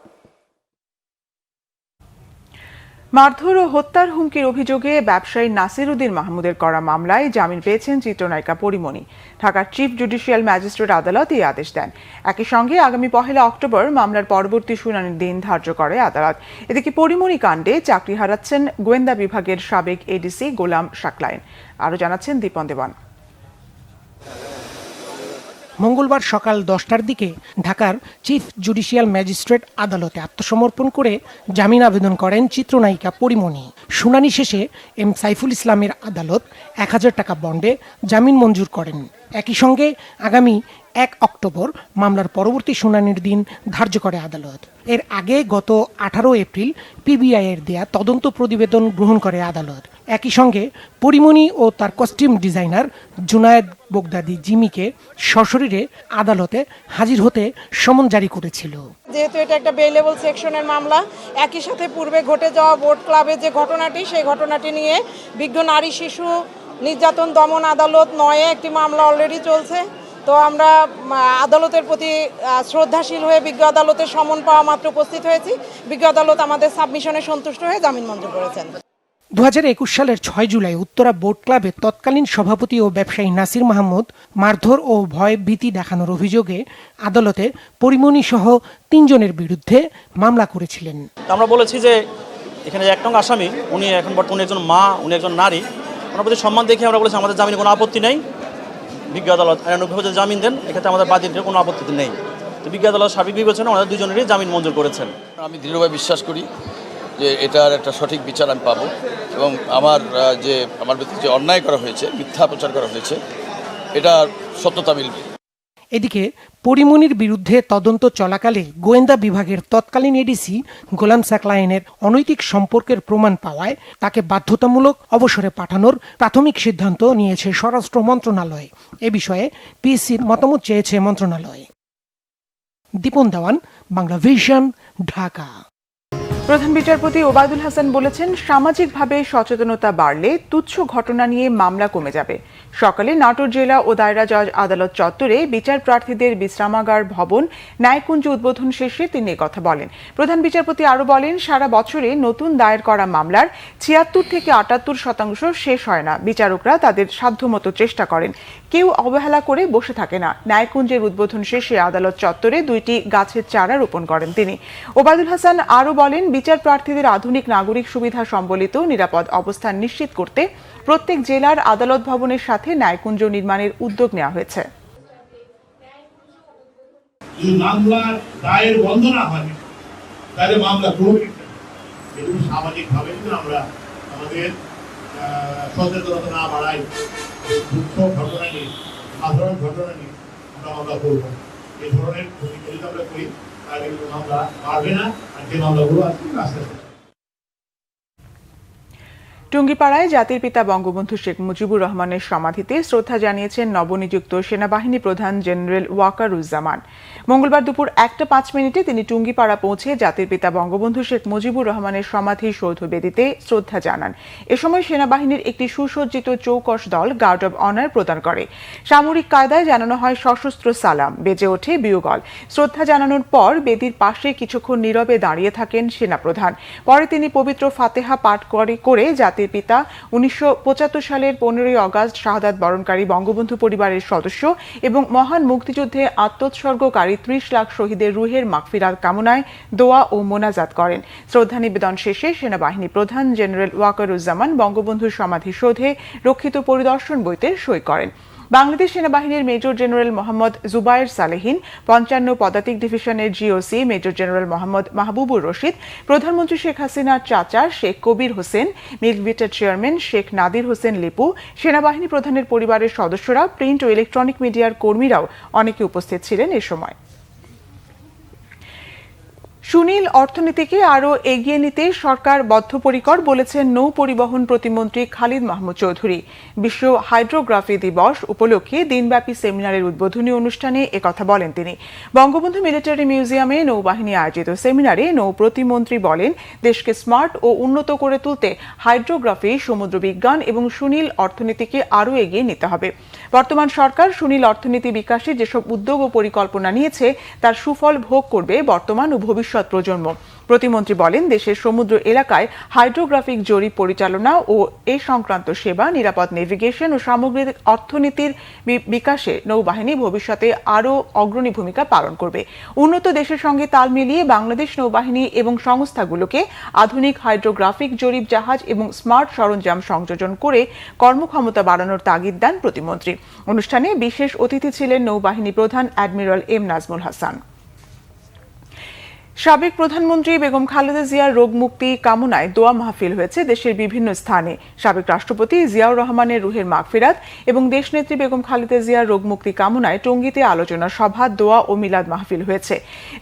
মারধর ও হত্যার হুমকির অভিযোগে ব্যবসায়ী নাসির উদ্দিন মাহমুদের করা মামলায় জামিন পেয়েছেন চিত্রনায়িকা পরিমণি। ঢাকার চিফ জুডিশিয়াল ম্যাজিস্ট্রেট আদালত এই আদেশ দেন। একই সঙ্গে আগামী 1 অক্টোবর মামলার পরবর্তী শুনানির দিন ধার্য করে আদালত। এদিকে পরিমণি কাণ্ডে চাকরি হারাচ্ছেন গোয়েন্দা বিভাগের সাবেক এডিসি গোলাম শাকলাইন। আরও জানাচ্ছেন দীপন দেওয়ান। মঙ্গলবার সকাল 10টার দিকে ঢাকার চিফ জুডিশিয়াল ম্যাজিস্ট্রেট আদালতে আত্মসমর্পণ করে জামিন আবেদন করেন চিত্রনায়িকা পরিমণি। শুনানি শেষে এম সাইফুল ইসলামের আদালত 1000 টাকা বন্ডে জামিন মঞ্জুর করেন। একই সঙ্গে আগামী 1 অক্টোবর মামলার পরবর্তী শুনানির দিন ধার্য করে আদালত। এর আগে গত 18 এপ্রিল পিবিআই এর দেয়া তদন্ত প্রতিবেদন গ্রহণ করে আদালত। একই সঙ্গে পরিমণি ও তার কস্টিউম ডিজাইনার জুনায়েদ বগদাদি জিমিকে সশরীরে আদালতে হাজির হতে সমন জারি করেছিল। যেহেতু এটা একটা বেইলেবল সেকশনের মামলা, একই সাথে পূর্বে ঘটে যাওয়া বোট ক্লাবের যে ঘটনাটি সেই ঘটনাটি নিয়ে বিজ্ঞ নারী শিশু নির্যাতন দমন আদালত 9-এ একটি মামলা অলরেডি চলছে। তো আমরা আদালতের প্রতি শ্রদ্ধাশীল হয়ে বিজ্ঞ আদালতের সমন পাওয়া মাত্র উপস্থিত হয়েছি। বিজ্ঞ আদালত আমাদের সাবমিশনে সন্তুষ্ট হয়ে জামিন মঞ্জুর করেছেন। 2021 সালের 6 জুলাই উত্তরা বোট ক্লাবের তৎকালীন সভাপতি ও ব্যবসায়ী নাসির মাহমুদ মারধর ও ভয় ভীতি দেখানোর অভিযোগে আদালতে পরিমণি সহ 3 জনের বিরুদ্ধে মামলা করেছিলেন। আমরা বলেছি যে এখানে 1 নং আসামি উনি এখন বর্তমানে একজন মা, উনি একজন নারী, ওনার প্রতি সম্মান দেখে আমরা বলেছি আমাদের জামিনে কোনো আপত্তি নেই। বিজ্ঞ আদালত আইনানুগভাবে জামিন দেন, এক্ষেত্রে আমাদের বাদীদের কোনো আপত্তি নেই। তো বিজ্ঞ আদালত সার্বিক বিবেচনা ওনাদের 2 জনেরই জামিন মঞ্জুর করেছেন। আমি দৃঢ়ভাবে বিশ্বাস করি যে এটার একটা সঠিক বিচার আমি পাবো এবং আমার বিরুদ্ধে যে অন্যায় করা হয়েছে, মিথ্যা প্রচার করা হয়েছে, এটা সত্যতা মিলবে। এদিকে পরিমণির বিরুদ্ধে তদন্ত চলাকালে গোয়েন্দা বিভাগের তৎকালীন এডিসি গোলাম শাকলাইনের অনৈতিক সম্পর্কের প্রমাণ পাওয়ায় তাকে বাধ্যতামূলক অবসরে পাঠানোর প্রাথমিক সিদ্ধান্ত নিয়েছে স্বরাষ্ট্র মন্ত্রণালয়। এ বিষয়ে পিএসসির মতামত চেয়েছে মন্ত্রণালয়। দীপন দেওয়ান, বাংলা ভিশন, ঢাকা। প্রধান বিচারপতি ওবায়দুল হাসান বলেছেন, সামাজিকভাবে সচেতনতা বাড়লে তুচ্ছ ঘটনা নিয়ে মামলা কমে যাবে। সকালে নাটোর জেলা ও দায়রা জজ আদালত চত্বরে বিচার প্রার্থীদের বিশ্রামাগার ভবন ন্যায়কুঞ্জ উদ্বোধন শেষে তিনি কথা বলেন। প্রধান বিচারপতি আরও বলেন, সারা বছরে নতুন দায়ের করা মামলার 76 থেকে 78% শেষ হয় না। বিচারকরা তাদের সাধ্যমতো চেষ্টা করেন, কেউ অবহেলা করে বসে থাকে না। ন্যায়কুঞ্জের উদ্বোধন শেষে আদালত চত্বরে 2টি গাছের চারা রোপণ করেন তিনি। ওবায়দুল হাসান আরও বলেন, বিচার প্রার্থীদের আধুনিক নাগরিক সুবিধা সম্বলিত নিরাপদ অবস্থান নিশ্চিত করতে প্রত্যেক জেলার আদালত ভবনের সাথে ন্যায়কুঞ্জ নির্মাণের উদ্যোগ নেওয়া হয়েছে। মামলা দায়ের বন্ধ না হয় তাহলে মামলা করবে, সামাজিকভাবে আমরা আমাদের সচেতনতা না বাড়াই, ঘটনা নিয়ে সাধারণ ঘটনা নিয়ে আমরা মামলা করব। এই ধরনের যদি আমরা করি তাহলে মামলা বাড়বে না, আর যে মামলাগুলো আছে আস্তে আস্তে। টুঙ্গিপাড়ায় জাতির পিতা বঙ্গবন্ধু শেখ মুজিবুর রহমানের সমাধিতে শ্রদ্ধা জানিয়েছেন নবনিযুক্ত সেনাবাহিনী প্রধান জেনারেল ওয়াকারুজ্জামান। মঙ্গলবার দুপুর 1:05 তিনি টুঙ্গিপাড়া পৌঁছে জাতির পিতা বঙ্গবন্ধু শেখ মুজিবুর রহমানের সমাধি সৌধ বেদিতে শ্রদ্ধা জানান। এ সময় সেনাবাহিনীর একটি সুসজ্জিত চৌকস দল গার্ড অব অনার প্রদান করে। সামরিক কায়দায় জানানো হয় সশস্ত্র সালাম, বেজে ওঠে বিউগল। শ্রদ্ধা জানানোর পর বেদির পাশে কিছুক্ষণ নীরবে দাঁড়িয়ে থাকেন সেনাপ্রধান। পরে তিনি পবিত্র ফাতেহা পাঠ করে জাতির পিতা 1975 সালের 15ই আগস্ট শাহাদাত বরণকারী বঙ্গবন্ধু পরিবারের সদস্য এবং মহান মুক্তিযুদ্ধে আত্মোৎসর্গকারী 30 লাখ শহীদের রুহের মাগফিরাত কামনায় দোয়া ও মোনাজাত করেন। শ্রদ্ধা নিবেদন শেষে সেনাবাহিনী প্রধান জেনারেল ওয়াকারুজ্জামান বঙ্গবন্ধুর সমাধিসৌধে রক্ষিত পরিদর্শন বইতে সই করেন। বাংলাদেশ সেনাবাহিনীর মেজর জেনারেল মোহাম্মদ জুবায়ের সালেহিন, 55 পদাতিক ডিভিশনের GOC major general Mohammad Mahbubur Rashid, প্রধানমন্ত্রী শেখ হাসিনার চাচা শেখ কবির হোসেন, মিল্কভিটার চেয়ারম্যান শেখ নাদির হোসেন লিপু, সেনাবাহিনী প্রধানের পরিবারের সদস্যরা, প্রিন্ট ও ইলেকট্রনিক মিডিয়ার কর্মীরাও অনেকে উপস্থিত ছিলেন এ সময়। সুনীল অর্থনীতিকে আরও এগিয়ে নিতে সরকার বদ্ধপরিকর বলেছেন নৌ পরিবহন প্রতিমন্ত্রী খালিদ মাহমুদ চৌধুরী। বিশ্ব হাইড্রোগ্রাফি দিবস উপলক্ষে দিনব্যাপী সেমিনারের উদ্বোধনী অনুষ্ঠানে একথা বলেন তিনি। বঙ্গবন্ধু মিলিটারি মিউজিয়ামে নৌবাহিনী আয়োজিত সেমিনারে নৌ প্রতিমন্ত্রী বলেন, দেশকে স্মার্ট ও উন্নত করে তুলতে হাইড্রোগ্রাফি, সমুদ্র বিজ্ঞান এবং সুনীল অর্থনীতিকে আরও এগিয়ে নিতে হবে। বর্তমান সরকার সুনীল অর্থনীতি বিকাশে যেসব উদ্যোগ ও পরিকল্পনা নিয়েছে তার সুফল ভোগ করবে বর্তমান ও ভবিষ্যৎ প্রজন্ম। প্রতিমন্ত্রী বলেন, দেশের সমুদ্র এলাকায় হাইড্রোগ্রাফিক জরিপ পরিচালনা ও এ সংক্রান্ত সেবা, নিরাপদ নেভিগেশন ও সামগ্রিক অর্থনীতির বিকাশে নৌবাহিনী ভবিষ্যতে আরও অগ্রণী ভূমিকা পালন করবে। উন্নত দেশের সঙ্গে তাল মিলিয়ে বাংলাদেশ নৌবাহিনী এবং সংস্থাগুলোকে আধুনিক হাইড্রোগ্রাফিক জরিপ জাহাজ এবং স্মার্ট সরঞ্জাম সংযোজন করে কর্মক্ষমতা বাড়ানোর তাগিদ দেন প্রতিমন্ত্রী। অনুষ্ঠানে বিশেষ অতিথি ছিলেন নৌবাহিনী প্রধান অ্যাডমিরাল এম নাজমুল হাসান। সাবেক প্রধানমন্ত্রী বেগম খালেদা জিয়ার রোগ মুক্তি কামনায় দোয়া মাহফিল হয়েছে দেশের বিভিন্ন স্থানে। সাবেক রাষ্ট্রপতি জিয়াউর রহমানের রুহের মাগফিরাত এবং দেশনেত্রী বেগম খালেদা জিয়ার রোগ মুক্তি কামনায় টঙ্গীতে আলোচনা সভা, দোয়া ও মিলাদ মাহফিল হয়েছে।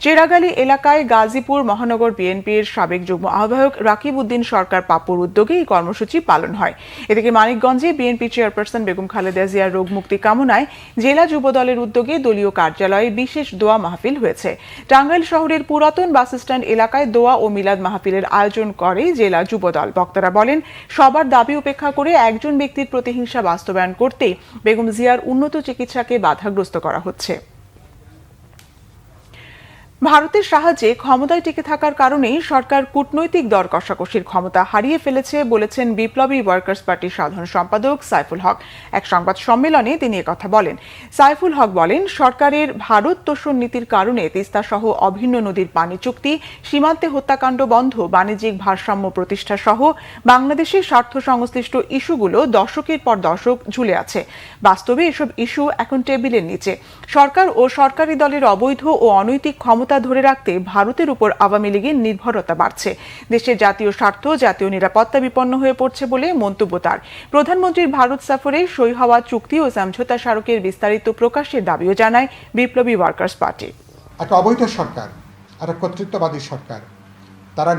চেরাগালী এলাকায় গাজীপুর মহানগর বিএনপির সাবেক যুগ্ম আহ্বায়ক রাকিব উদ্দিন সরকার পাপ্পুর উদ্যোগে এই কর্মসূচি পালন হয়। এদিকে মানিকগঞ্জে বিএনপি চেয়ারপারসন বেগম খালেদা জিয়ার রোগ মুক্তি কামনায় জেলা যুব দলের উদ্যোগে দলীয় কার্যালয়ে বিশেষ দোয়া মাহফিল হয়েছে। টাঙ্গাইল শহরের পুরাতন বাস স্ট্যান্ড এলাকায় দোয়া ও মিলাদ মাহফিলের আয়োজন করে জেলা যুবদল। বক্তারা বলেন, সবার দাবি উপেক্ষা করে একজন ব্যক্তির প্রতিহিংসা বাস্তবায়ন করতে বেগম জিয়ার উন্নত চিকিৎসাকে বাধাগ্রস্ত করা হচ্ছে। ভারতের সাহায্যে ক্ষমতায় টিকে থাকার কারণেই সরকার কূটনৈতিক দর কষাকষির ক্ষমতা হারিয়ে ফেলেছে বলেছেন বিপ্লবী ওয়ার্কার্স পার্টির সাধারণ সম্পাদক সাইফুল হক। এক সংবাদ সম্মেলনে তিনি একথা বলেন। সাইফুল হক বলেন, সরকারের ভারত তোষণ নীতির কারণে তিস্তা সহ অভিন্ন নদীর পানি চুক্তি, সীমান্তে হত্যাকাণ্ড বন্ধ, বাণিজ্যিক ভারসাম্য প্রতিষ্ঠা সহ বাংলাদেশের স্বার্থ সংশ্লিষ্ট ইস্যুগুলো দশকের পর দশক ঝুলে আছে। বাস্তবে এসব ইস্যু এখন টেবিলের নিচে। সরকার ও সরকারি দলের অবৈধ ও অনৈতিক ক্ষমতা ধরে রাখতে ভারতের উপর আওয়ামী লীগের নির্ভরতা বাড়ছে। দেশের জাতীয় স্বার্থ, জাতীয় নিরাপত্তা বিপন্ন হয়ে পড়ছে বলে মন্তব্য তার। প্রধানমন্ত্রীর ভারত সফরে সই হওয়া চুক্তি ও সমঝোতা স্মারকের বিস্তারিত প্রকাশের দাবিও জানায় বিপ্লবী ওয়ার্কার্স পার্টি। একটা অবৈধ সরকার, একটা কর্তৃত্ববাদী সরকার, তারা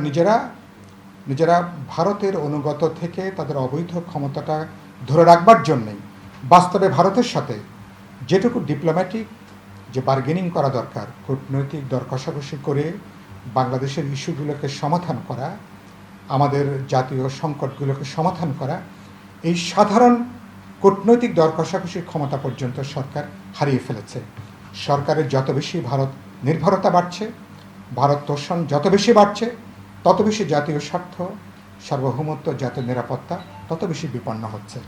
নিজেরা ভারতের অনুগত থেকে তাদের অবৈধ ক্ষমতাটা ধরে রাখবার জন্যই বাস্তবে ভারতের সাথে যেটুকু ডিপ্লোম্যাটিক যে বার্গেনিং করা দরকার, কূটনৈতিক দর কষাকষি করে বাংলাদেশের ইস্যুগুলোকে সমাধান করা, আমাদের জাতীয় সংকটগুলোকে সমাধান করা, এই সাধারণ কূটনৈতিক দর কষাকষির ক্ষমতা পর্যন্ত সরকার হারিয়ে ফেলেছে। সরকারের যত বেশি ভারত নির্ভরতা বাড়ছে, ভারত তোষণ যত বেশি বাড়ছে, তত বেশি জাতীয় স্বার্থ, সার্বভৌমত্ব, জাতীয় নিরাপত্তা তত বেশি বিপন্ন হচ্ছে।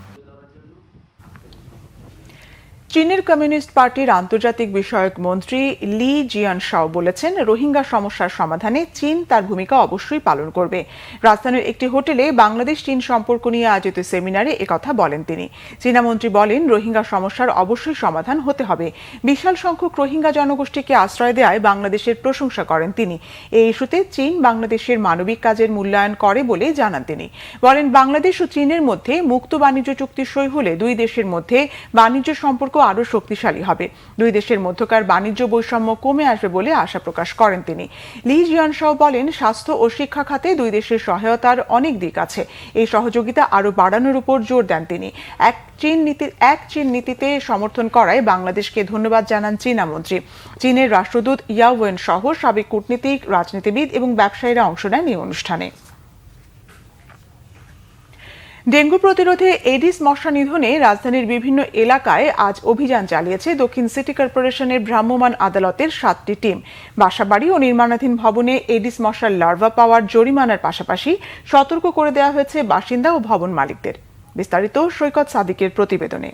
চীনের কমিউনিস্ট পার্টির আন্তর্জাতিক বিষয়ক মন্ত্রী লি জিয়ানশাও বলেছেন, রোহিঙ্গা সমস্যার সমাধানে চীন তার ভূমিকা অবশ্যই পালন করবে। রাজধানীর একটি হোটেলে বাংলাদেশ চীন সম্পর্ক নিয়ে আয়োজিত সেমিনারে একথা বলেন তিনি। চীনা মন্ত্রী বলেন, রোহিঙ্গা সমস্যার অবশ্যই সমাধান হতে হবে। বিশাল সংখ্যক রোহিঙ্গা জনগোষ্ঠীকে আশ্রয় দেওয়ায় বাংলাদেশের প্রশংসা করেন তিনি। এই ইস্যুতে চীন বাংলাদেশের মানবিক কাজের মূল্যায়ন করে বলে জানান তিনি। বলেন, বাংলাদেশ ও চীনের মধ্যে মুক্ত বাণিজ্য চুক্তি সই হলে দুই দেশের মধ্যে বাণিজ্য সম্পর্ক আরো শক্তিশালী হবে। দুই দেশের মধ্যকার বাণিজ্য বৈষম্য কমে আসবে বলে আশা প্রকাশ করেন তিনি। লি জিয়ানশাও বলেন, স্বাস্থ্য ও শিক্ষা খাতে দুই দেশের সহায়তার অনেক দিক আছে। এই সহযোগিতা আরো বাড়ানোর উপর জোর দেন তিনি। এক চীন নীতিতে সমর্থন করায় বাংলাদেশকে ধন্যবাদ জানান চীনা মন্ত্রী। চীনের রাষ্ট্রদূত ইয়াও ওয়েন সহ সাবেক কূটনীতিক, রাজনীতিবিদ এবং ব্যবসায়ীরা অংশ নেন এই অনুষ্ঠানে। ডেঙ্গু প্রতিরোধে এডিস মশা নিধনে রাজধানীর বিভিন্ন এলাকায় আজ অভিযান চালিয়েছে দক্ষিণ সিটি কর্পোরেশনের ভ্রাম্যমাণ আদালতের 7টি টিম। বাসাবাড়ি ও নির্মাণাধীন ভবনে এডিস মশার লার্ভা পাওয়ার জরিমানার পাশাপাশি সতর্ক করে দেওয়া হয়েছে বাসিন্দা ও ভবন মালিকদের। বিস্তারিত সৈকত সাদিকের প্রতিবেদনে।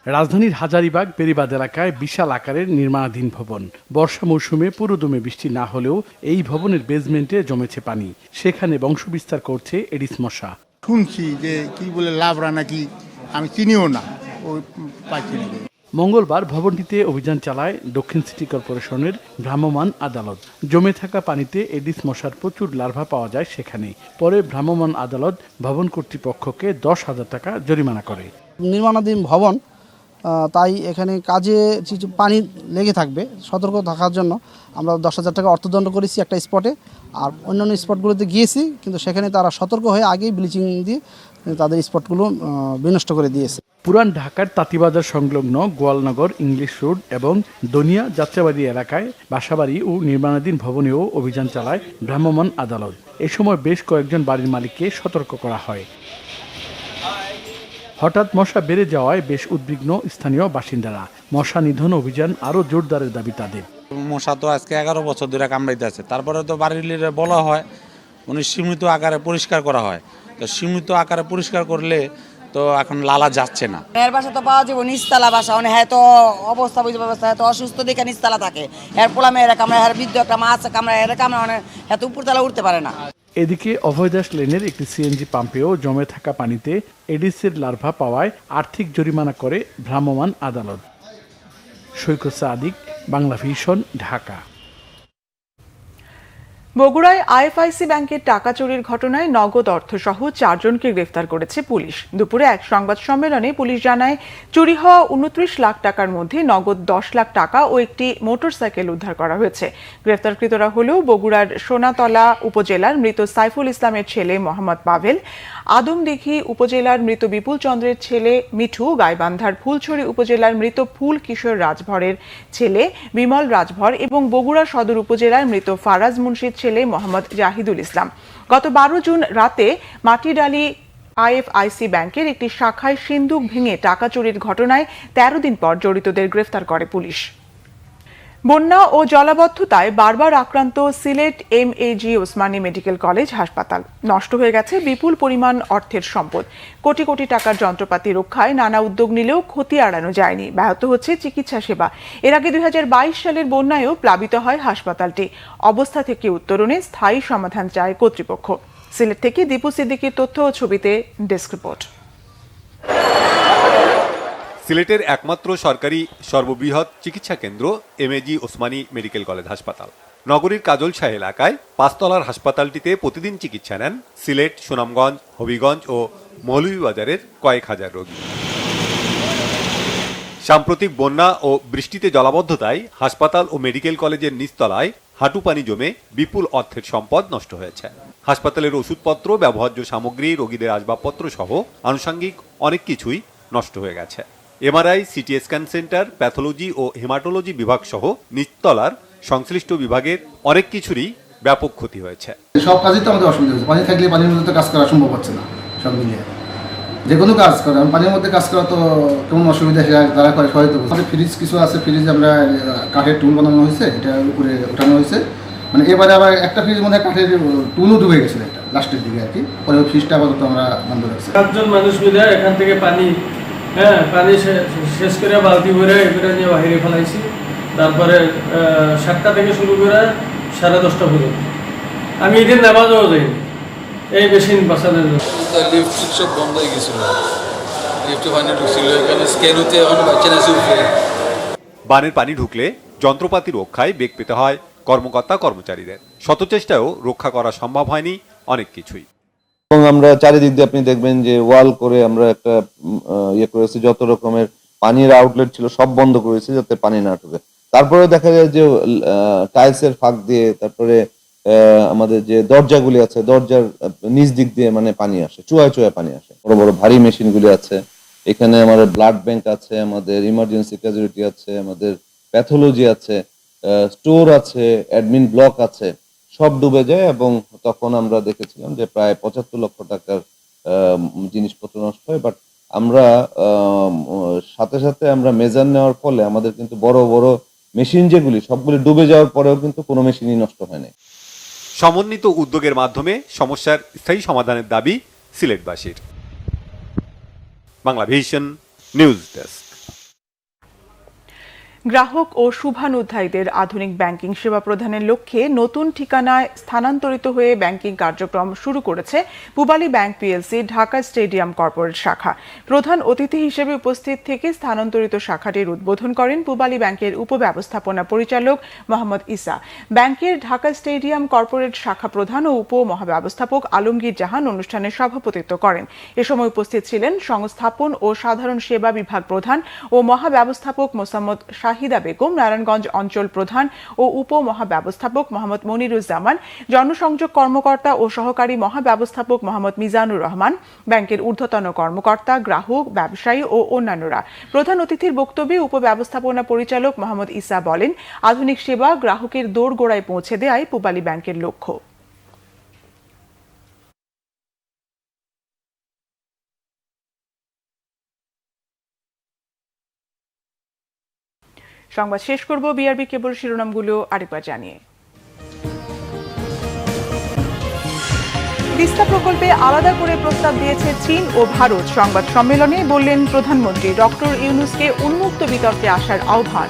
রাজধানীর হাজারীবাগ বেরিবাদ এলাকায় বিশাল আকারের নির্মাণাধীন ভবন। বর্ষা মৌসুমে পুরোদমে বৃষ্টি না হলেও এই ভবনের বেসমেন্টে জমেছে পানি। সেখানে বংশবিস্তার করছে এডিস মশা। শুনছি যে কি বলে লাভরা নাকি, আমি চিনিও না, ওই পাইছি নাকি। মঙ্গলবার ভবনটিতে অভিযান চালায় দক্ষিণ সিটি কর্পোরেশনের ভ্রাম্যমাণ আদালত। জমে থাকা পানিতে এডিস মশার প্রচুর লার্ভা পাওয়া যায় সেখানে। পরে ভ্রাম্যমাণ আদালত ভবন কর্তৃপক্ষকে 10,000 টাকা জরিমানা করে। নির্মাণাধীন ভবন, তাই এখানে কাজে পানি লেগে থাকবে, সতর্ক থাকার জন্য আমরা 10,000 টাকা অর্থদণ্ড করেছি একটা স্পটে। আর অন্যান্য স্পটগুলোতে গিয়েছি, কিন্তু সেখানে তারা সতর্ক হয়ে আগেই ব্লিচিং দিয়ে তাদের স্পটগুলো বিনষ্ট করে দিয়েছে। পুরান ঢাকার তাঁতিবাজার সংলগ্ন গোয়ালনগর, ইংলিশ রোড এবং দনিয়া যাত্রাবাড়ি এলাকায় বাসাবাড়ি ও নির্মাণাধীন ভবনেও অভিযান চালায় ভ্রাম্যমাণ আদালত। এ সময় বেশ কয়েকজন বাড়ির মালিককে সতর্ক করা হয়। হঠাৎ মশা বেড়ে যাওয়ায় বেশ উদ্বিগ্ন স্থানীয় বাসিন্দারা। মশা নিধন অভিযান আরও জোরদারের দাবি তাদের। মশা তো আজকে 11 বছর ধরে কামড়াইতে আছে, তারপরে তো বাড়ির বলা হয় উনি সীমিত আকারে পরিষ্কার করা হয়। তো সীমিত আকারে পরিষ্কার করলে তো এখন লালা যাচ্ছে না। এর বাসা তো পাওয়া যাবে নিচতলা বাসা, মানে হ্যাঁ তো অবস্থা বুঝতে ব্যবস্থা, হ্যাঁ তো অসুস্থ দেখে নিচতলা থাকে। এর পোলা মেয়েরা কামড়ায়, হ্যাঁ বৃদ্ধ একটা মাছ কামড়ায়, এর কামড়া মানে হ্যাঁ তো উপরতলা উঠতে পারে না। এদিকে অভয়দাস লেনের একটি সিএনজি পাম্পেও জমে থাকা পানিতে এডিসের লার্ভা পাওয়ায় আর্থিক জরিমানা করে ভ্রাম্যমাণ আদালত। সৈকত সাদিক, বাংলা ভিশন, ঢাকা। বগুড়ায় আইএফআইসি ব্যাংকের টাকা চুরির ঘটনায় নগদ অর্থসহ 4 জনকে গ্রেফতার করেছে পুলিশ। দুপুরে এক সংবাদ সম্মেলনে পুলিশ জানায়, চুরি হওয়া 29 লাখ টাকার মধ্যে নগদ 10 লাখ টাকা ও একটি মোটরসাইকেল উদ্ধার করা হয়েছে। গ্রেফতারকৃতরা হলেও বগুড়ার সোনাতলা উপজেলার মৃত সাইফুল ইসলামের ছেলে মোহাম্মদ পাভেল, আদমদিঘি উপজেলার মৃত বিপুল চন্দ্রের ছেলে মিঠু, গাইবান্ধার ফুলছড়ি উপজেলার মৃত ফুল কিশোর রাজভরের ছেলে বিমল রাজভর এবং বগুড়া সদর উপজেলার মৃত ফারাজ মুন্সির ছেলে মোহাম্মদ জাহিদুল ইসলাম। গত 12 জুন রাতে মাটিডালি আইএফআইসি ব্যাংকের একটি শাখায় সিন্দুক ভেঙে টাকা চুরির ঘটনায় 13 দিন পর জড়িতদের গ্রেফতার করে পুলিশ। বন্যা ও জলাবদ্ধতায় বারবার আক্রান্ত Sylhet MAG Osmani medical college হাসপাতাল। নষ্ট হয়ে গেছে বিপুল পরিমাণ অর্থের সম্পদ। কোটি কোটি টাকার যন্ত্রপাতি রক্ষায় নানা উদ্যোগ নিলেও ক্ষতি এড়ানো যায়নি, ব্যাহত হচ্ছে চিকিৎসা সেবা। এর আগে 2022 সালের বন্যায়ও প্লাবিত হয় হাসপাতালটি। অবস্থা থেকে উত্তরণে স্থায়ী সমাধান চায় কর্তৃপক্ষ। সিলেট থেকে দীপু সিদ্দিকীর তথ্য ও ছবিতে ডেস্ক রিপোর্ট। সিলেটের একমাত্র সরকারি সর্ববৃহৎ চিকিৎসা কেন্দ্র এমএজি ওসমানী মেডিকেল কলেজ হাসপাতাল। নগরীর কাজলশাহ এলাকায় 5 তলার হাসপাতালটিতে প্রতিদিন চিকিৎসা নেন সিলেট, সুনামগঞ্জ, হবিগঞ্জ ও মৌলভীবাজারের কয়েক হাজার রোগী। সাম্প্রতিক বন্যা ও বৃষ্টিতে জলাবদ্ধতায় হাসপাতাল ও মেডিকেল কলেজের নিচতলায় হাঁটু পানি জমে বিপুল অর্থের সম্পদ নষ্ট হয়েছে। হাসপাতালের ওষুধপত্র, ব্যবহার্য সামগ্রী, রোগীদের আসবাবপত্র সহ আনুষঙ্গিক অনেক কিছুই নষ্ট হয়ে গেছে। MRI, CT scan centre, pathology ও হেমাটোলজি বিভাগ সহ নিচতলার সংশ্লিষ্ট বিভাগের অনেক কিছুরই ব্যাপক ক্ষতি হয়েছে। সব কাজই তো আমাদের অসুবিধা হচ্ছে। পানি থাকলে পানির মধ্যে কাজ করা সম্ভব হচ্ছে না। সব মিলিয়ে যে কোনো কাজ করে পানির মধ্যে কাজ করা তো কেমন অসুবিধা তারা করে হয়তো। আমাদের ফ্রিজ কিছু আছে, ফ্রিজ আমরা কাঠের টুল বানানো হয়েছে, এটা উপরে ওঠানো হয়েছে। মানে এবারে আবার একটা ফ্রিজের মধ্যে কাঠের টুলও ডুবে গেছিল একটা লাস্টের দিকে আর কি। পরে ওই ফ্রিজটা আপাতত আমরা বন্ধ রাখছি। 7 জন মানুষ মিলে এখান থেকে পানি পানি শেষ করে বালতি ভরে এবারে নিয়ে বাহিরে ফেলাইছি। তারপরে 7টা থেকে শুরু করে 10:30 পর্যন্ত আমি এদিন নামাজও যাইনি এই মেশিন বাঁচানোর জন্য। লিফট সব বন্ধ হয়ে গেছিল, লিফটে পানি ঢুকছিল, এখানে স্ক্যান হতে এখন বাচ্চা আছে উপরে। বানের পানি ঢুকলে যন্ত্রপাতি রক্ষায় বেগ পেতে হয় কর্মকর্তা কর্মচারীদের। শত চেষ্টায়ও রক্ষা করা সম্ভব হয়নি অনেক কিছুই। এবং আমরা চারিদিক দিয়ে আপনি দেখবেন যে ওয়াল করে আমরা একটা করেছি, যত রকমের পানির আউটলেট ছিল সব বন্ধ করেছি যাতে পানি না ঢুকে। তারপরে দেখা যায় যে টাইলসের ফাঁক দিয়ে, তারপরে আমাদের যে দরজাগুলি আছে, দরজার নিচ দিক দিয়ে মানে পানি আসে, চুয়ায় চুয়ায় পানি আসে। বড় বড় ভারী মেশিনগুলি আছে, এখানে আমাদের ব্লাড ব্যাংক আছে, আমাদের ইমার্জেন্সি ক্যাজুয়ালিটি আছে, আমাদের প্যাথোলজি আছে, স্টোর আছে, অ্যাডমিন ব্লক আছে। সব ডুবে যায় এবং তখন আমরা দেখেছিলাম যে প্রায় 75 লক্ষ টাকার জিনিসপত্র নষ্ট হয়। বাট আমরা সাথে সাথে আমরা মেজার নেওয়ার ফলে আমাদের কিন্তু বড় বড় মেশিন যেগুলি সবগুলি ডুবে যাওয়ার পরেও কিন্তু কোনো মেশিনই নষ্ট হয় না। সমন্বিত উদ্যোগের মাধ্যমে সমস্যার স্থায়ী সমাধানের দাবি সিলেটবাসীর। Banglavision news desk. গ্রাহক ও শুভানুধ্যায়ীদের আধুনিক ব্যাংকিং সেবা প্রদানের লক্ষ্যে নতুন ঠিকানায় স্থানান্তরিত হয়ে ব্যাংকিং কার্যক্রম শুরু করেছে Pubali bank PLC Dhaka stadium corporate শাখা। প্রধান অতিথি হিসেবে উপস্থিত থেকে স্থানান্তরিত শাখাটির উদ্বোধন করেন পূবালী ব্যাংকের উপব্যবস্থাপনা পরিচালক মোহাম্মদ ইসা। ব্যাংকের ঢাকা স্টেডিয়াম কর্পোরেট শাখা প্রধান ও উপ মহাব্যবস্থাপক আলমগীর জাহান অনুষ্ঠানে সভাপতিত্ব করেন। এ সময় উপস্থিত ছিলেন সংস্থাপন ও সাধারণ সেবা বিভাগ প্রধান ও মহাব্যবস্থাপক মোসাম্মদ শাহিদা বেগম, নারায়ণগঞ্জ অঞ্চল প্রধান ও উপ মহাব্যবস্থাপক মোহাম্মদ মনিরুজ্জামান, জনসংযোগ কর্মকর্তা ও সহকারী মহাব্যবস্থাপক মোহাম্মদ মিজানুর রহমান, ব্যাংকের ঊর্ধ্বতন কর্মকর্তা, গ্রাহক, ব্যবসায়ী ও অন্যান্যরা। প্রধান অতিথির বক্তব্যে উপব্যবস্থাপনা পরিচালক মোহাম্মদ ইসা বলেন, আধুনিক সেবা গ্রাহকের দোরগোড়ায় পৌঁছে দেওয়াই পূবালী ব্যাংকের লক্ষ্য। সংবাদ শেষ করব বিআরবি কেবল শিরোনামগুলো আরেকবার জানিয়ে। তিস্তা প্রকল্পে আলাদা করে প্রস্তাব দিয়েছে চীন ও ভারত। সংবাদ সম্মেলনে বললেন প্রধানমন্ত্রী, ডক্টর ইউনূসকে উন্মুক্ত বিতর্কে আসার আহ্বান।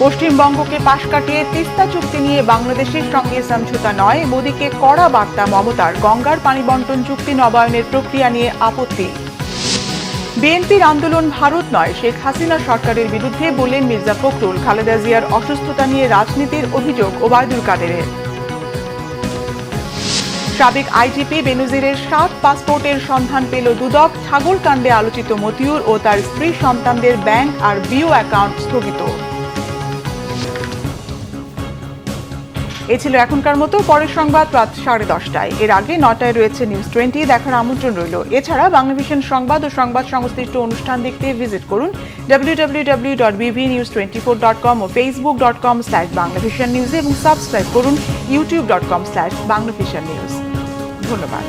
পশ্চিমবঙ্গকে পাশ কাটিয়ে তিস্তা চুক্তি নিয়ে বাংলাদেশের সঙ্গে সমঝোতা নয়, মোদীকে কড়া বার্তা মমতার। গঙ্গার পানি বন্টন চুক্তি নবায়নের প্রক্রিয়া নিয়ে আপত্তি। বিএনপির আন্দোলন ভারত নয়, শেখ হাসিনা সরকারের বিরুদ্ধে বললেন মির্জা ফখরুল। খালেদা জিয়ার অসুস্থতা নিয়ে রাজনীতির অভিযোগ ওবায়দুল কাদেরের। সাবেক আইজিপি বেনজিরের 7 পাসপোর্টের সন্ধান পেল দুদক। ছাগলকাণ্ডে আলোচিত মতিউর ও তার স্ত্রী সন্তানদের ব্যাংক আর বিও অ্যাকাউন্ট স্থগিত। এ ছিল এখনকার মতো। পরের সংবাদ রাত 10:30টায়। এর আগে 9টায় রয়েছে নিউজ 20 দেখার আমন্ত্রণ রইল। এছাড়া বাংলাভিশন সংবাদ ও সংবাদ সংশ্লিষ্ট অনুষ্ঠান দেখতে ভিজিট করুন www.bbnews24.com ও facebook.com/banglavishnnews এবং সাবস্ক্রাইব করুন youtube.com/banglavishnnews। ধন্যবাদ।